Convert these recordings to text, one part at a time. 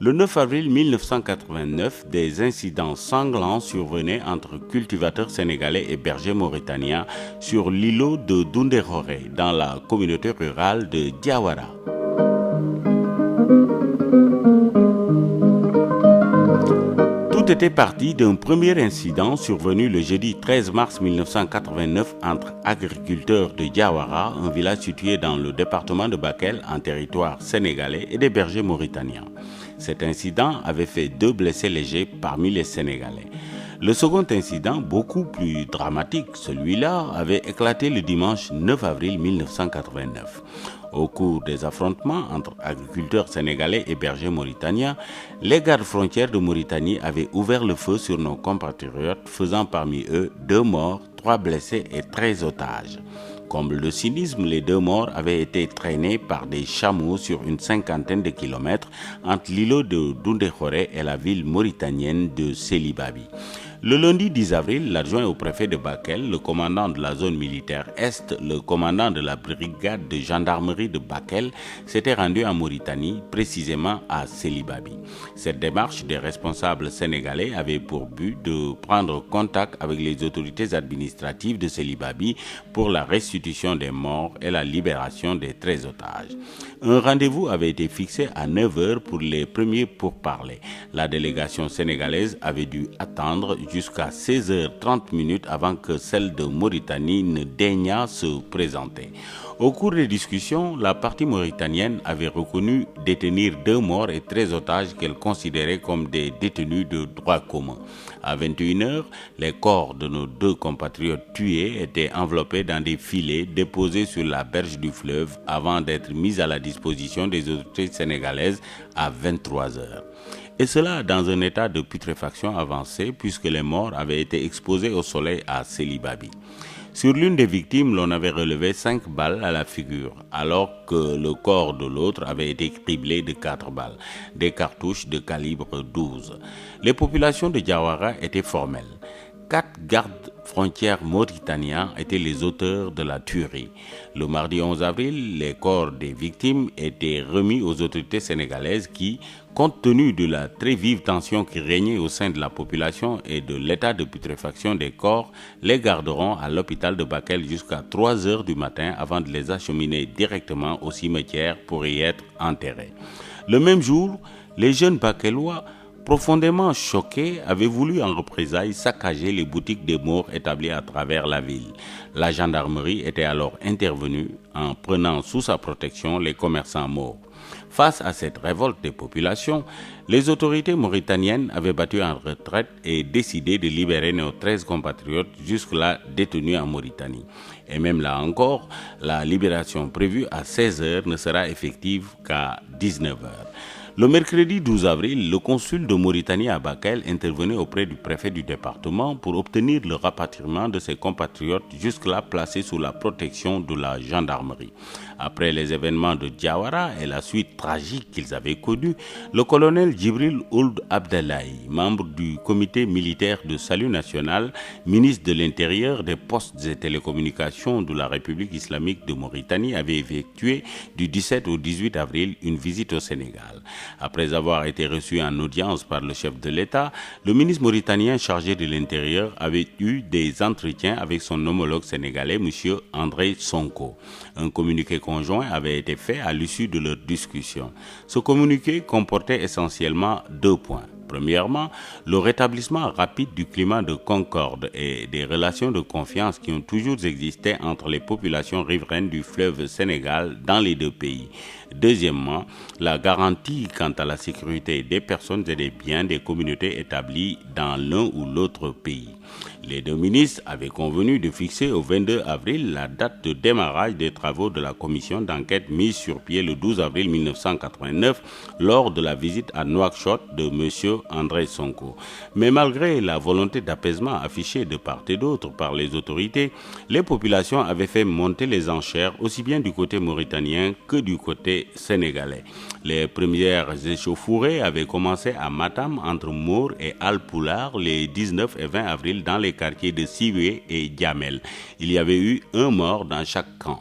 Le 9 avril 1989, des incidents sanglants survenaient entre cultivateurs sénégalais et bergers mauritaniens sur l'îlot de Doundéroré, dans la communauté rurale de Diawara. Tout était parti d'un premier incident survenu le jeudi 13 mars 1989 entre agriculteurs de Diawara, un village situé dans le département de Bakel, en territoire sénégalais, et des bergers mauritaniens. Cet incident avait fait 2 blessés légers parmi les Sénégalais. Le second incident, beaucoup plus dramatique, celui-là, avait éclaté le dimanche 9 avril 1989. Au cours des affrontements entre agriculteurs sénégalais et bergers mauritaniens, les gardes frontières de Mauritanie avaient ouvert le feu sur nos compatriotes, faisant parmi eux 2 morts, 3 blessés et 13 otages. Comble de cynisme, les 2 morts avaient été traînés par des chameaux sur une 50aine de kilomètres entre l'îlot de Doundéroré et la ville mauritanienne de Sélibabi. Le lundi 10 avril, l'adjoint au préfet de Bakel, le commandant de la zone militaire Est, le commandant de la brigade de gendarmerie de Bakel s'étaient rendus en Mauritanie, précisément à Sélibabi. Cette démarche des responsables sénégalais avait pour but de prendre contact avec les autorités administratives de Sélibabi pour la restitution des morts et la libération des 13 otages. Un rendez-vous avait été fixé à 9h pour les premiers pourparlers. La délégation sénégalaise avait dû attendre jusqu'à 16h30 avant que celle de Mauritanie ne daignât se présenter. Au cours des discussions, la partie mauritanienne avait reconnu détenir 2 morts et 13 otages qu'elle considérait comme des détenus de droit commun. À 21h, les corps de nos 2 compatriotes tués étaient enveloppés dans des filets déposés sur la berge du fleuve avant d'être mis à la disposition des autorités sénégalaises à 23h. Et cela dans un état de putréfaction avancé puisque les morts avaient été exposés au soleil à Sélibabi. Sur l'une des victimes, l'on avait relevé 5 balles à la figure, alors que le corps de l'autre avait été criblé de 4 balles, des cartouches de calibre 12. Les populations de Diawara étaient formelles. 4 gardes frontières mauritaniens étaient les auteurs de la tuerie. Le mardi 11 avril, les corps des victimes étaient remis aux autorités sénégalaises qui, compte tenu de la très vive tension qui régnait au sein de la population et de l'état de putréfaction des corps, les garderont à l'hôpital de Bakel jusqu'à 3h du matin avant de les acheminer directement au cimetière pour y être enterrés. Le même jour, les jeunes Bakelois, profondément choqués, avaient voulu en représailles saccager les boutiques des morts établies à travers la ville. La gendarmerie était alors intervenue en prenant sous sa protection les commerçants morts. Face à cette révolte des populations, les autorités mauritaniennes avaient battu en retraite et décidé de libérer nos 13 compatriotes jusque-là détenus en Mauritanie. Et même là encore, la libération prévue à 16h ne sera effective qu'à 19h. Le mercredi 12 avril, le consul de Mauritanie à Bakel intervenait auprès du préfet du département pour obtenir le rapatriement de ses compatriotes jusque-là placés sous la protection de la gendarmerie. Après les événements de Diawara et la suite tragique qu'ils avaient connue, le colonel Djibril Ould Abdellahi, membre du comité militaire de salut national, ministre de l'Intérieur, des postes et télécommunications de la République islamique de Mauritanie, avait effectué du 17 au 18 avril une visite au Sénégal. Après avoir été reçu en audience par le chef de l'État, le ministre mauritanien chargé de l'Intérieur avait eu des entretiens avec son homologue sénégalais, M. André Sonko. Un communiqué conjoint avait été fait à l'issue de leur discussion. Ce communiqué comportait essentiellement 2 points. Premièrement, le rétablissement rapide du climat de concorde et des relations de confiance qui ont toujours existé entre les populations riveraines du fleuve Sénégal dans les 2 pays. Deuxièmement, la garantie quant à la sécurité des personnes et des biens des communautés établies dans l'un ou l'autre pays. Les 2 ministres avaient convenu de fixer au 22 avril la date de démarrage des travaux de la commission d'enquête mise sur pied le 12 avril 1989 lors de la visite à Nouakchott de M. André Sonko. Mais malgré la volonté d'apaisement affichée de part et d'autre par les autorités, les populations avaient fait monter les enchères aussi bien du côté mauritanien que du côté sénégalais. Les premières échauffourées avaient commencé à Matam entre Maure et Alpulaar les 19 et 20 avril dans les quartiers de Siwé et Djamel. Il y avait eu 1 mort dans chaque camp.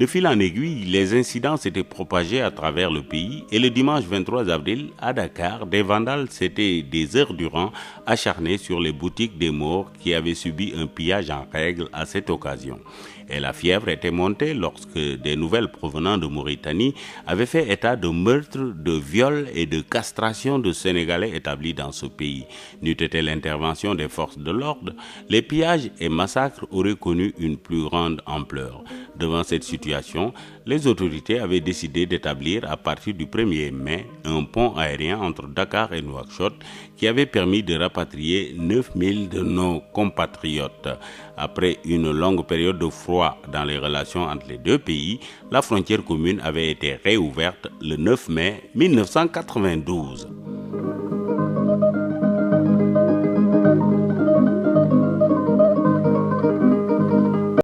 De fil en aiguille, les incidents s'étaient propagés à travers le pays et le dimanche 23 avril, à Dakar, des vandales s'étaient des heures durant acharnés sur les boutiques des morts qui avaient subi un pillage en règle à cette occasion. Et la fièvre était montée lorsque des nouvelles provenant de Mauritanie avaient fait état de meurtres, de viols et de castrations de Sénégalais établis dans ce pays. N'eût été l'intervention des forces de l'ordre, les pillages et massacres auraient connu une plus grande ampleur. Devant cette situation, les autorités avaient décidé d'établir à partir du 1er mai un pont aérien entre Dakar et Nouakchott qui avait permis de rapatrier 9000 de nos compatriotes. Après une longue période de froid dans les relations entre les deux pays, la frontière commune avait été réouverte le 9 mai 1992.